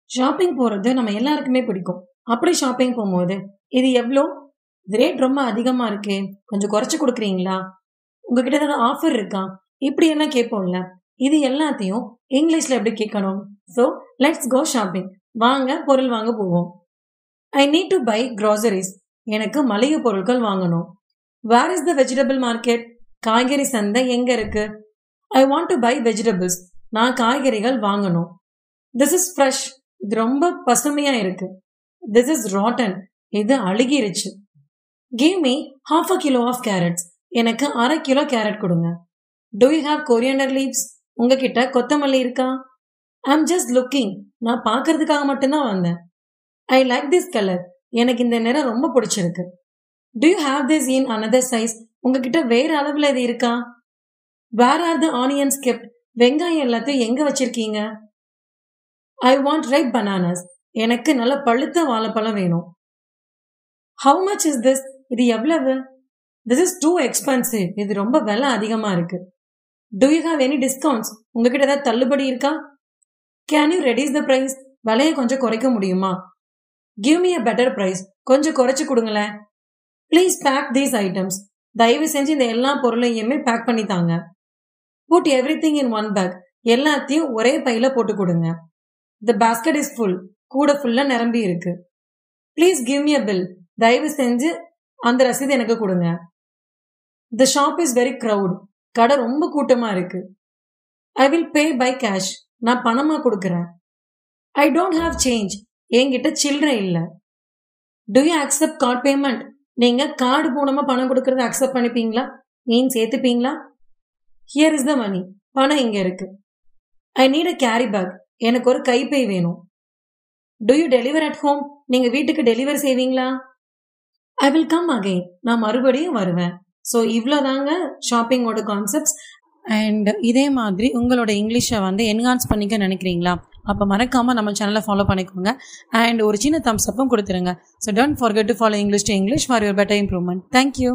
Shopping போறது நம்ம எல்லாருக்குமே பிடிக்கும். அப்படி ஷாப்பிங் போகும்போது, இது எவ்ளோ? இது ரேட் ரொம்ப அதிகமா இருக்கே. கொஞ்சம் குறைச்சு குடுக்குறீங்களா? உங்ககிட்ட ஏதாவது ஆஃபர் இருக்கா? இப்படி எல்லாம் கேட்போம்ல. இது எல்லாத்தையும் இங்கிலீஷ்ல எப்படி கேட்கணும்? So let's go shopping. வாங்க பொருள் வாங்க போவோம். I need to buy groceries. எனக்கு மளிகை பொருட்கள் வாங்கணும். Where is the vegetable market? காய்கறி சந்தை எங்க இருக்கு? I want to buy vegetables. நான் காய்கறிகள் வாங்கணும். This is fresh. இது ரொம்ப பசுமையா இருக்கு. This is rotten. இது அழுகிருச்சு. Give me half a kilo of carrots. எனக்கு 1/2 கிலோ கேரட் கொடுங்க. Do you have coriander leaves? உங்ககிட்ட கொத்தமல்லி இருக்கா? I'm just looking. நான் பார்க்கறதுக்காக மட்டும்தான் வந்தேன். I like this colour. எனக்கு இந்த நிறம் ரொம்ப பிடிச்சிருக்கு. Do you have this in another size? உங்ககிட்ட வேற அளவுல இது இருக்கா? Where are the onions kept? வெங்காயம் எல்லாத்தையும் எங்க வச்சிருக்கீங்க? I want ripe bananas. எனக்கு நல்ல பழுத்த வாழைப்பழம் வேணும். How much is this? இது எவ்வளவு? This is too expensive. இது ரொம்ப விலை அதிகமா இருக்கு. Do you have any discounts? உங்ககிட்ட ஏதாவது தள்ளுபடி இருக்கா? Can you reduce the price? விலையை கொஞ்சம் குறைக்க முடியுமா? Give me a better price. கொஞ்சம் குறைச்சு கொடுங்களேன். Please pack these items. தயவு செஞ்சு இந்த எல்லா பொருளையுமே பேக் பண்ணி தாங்க. Put everything in one bag. எல்லாத்தையும் ஒரே பையில போட்டு கொடுங்க. The basket is full. கூட ஃபுல்லா நிரம்பி இருக்கு. Please give me a bill. தயவு செஞ்சு அந்த ரசீது எனக்கு கொடுங்க. The shop is very crowd. கடை ரொம்ப கூட்டமா இருக்கு. I will pay by cash. நான் பணமா கொடுக்கறேன். I don't have change. என்கிட்ட சில்லறை இல்ல. Do you accept card payment? நீங்க கார்டு மூலமா பணம் கொடுக்கறத அக்செப்ட் பண்ணிப்பீங்களா? மீன் சேர்த்துப்பீங்களா? Here is the money. பணம் இங்க இருக்கு. I need a carry bag. எனக்கு ஒரு கைப்பை வேணும். Do you deliver at home? நீங்க வீட்டுக்கு டெலிவரி செய்வீங்களா? I will come again. நான் மறுபடியும் வருவேன். ஸோ இவ்வளோதாங்க ஷாப்பிங்கோட கான்செப்ட்ஸ். அண்ட் இதே மாதிரி உங்களோட இங்கிலீஷை என்ஹான்ஸ் பண்ணிக்க நினைக்கிறீங்களா? அப்போ மறக்காம நம்ம சேனலை ஃபாலோ பண்ணிக்கோங்க. அண்ட் ஒரு சின்ன தம்ஸ் அப்பும் கொடுத்துருங்க. So don't forget to follow English to English for your better improvement. Thank you.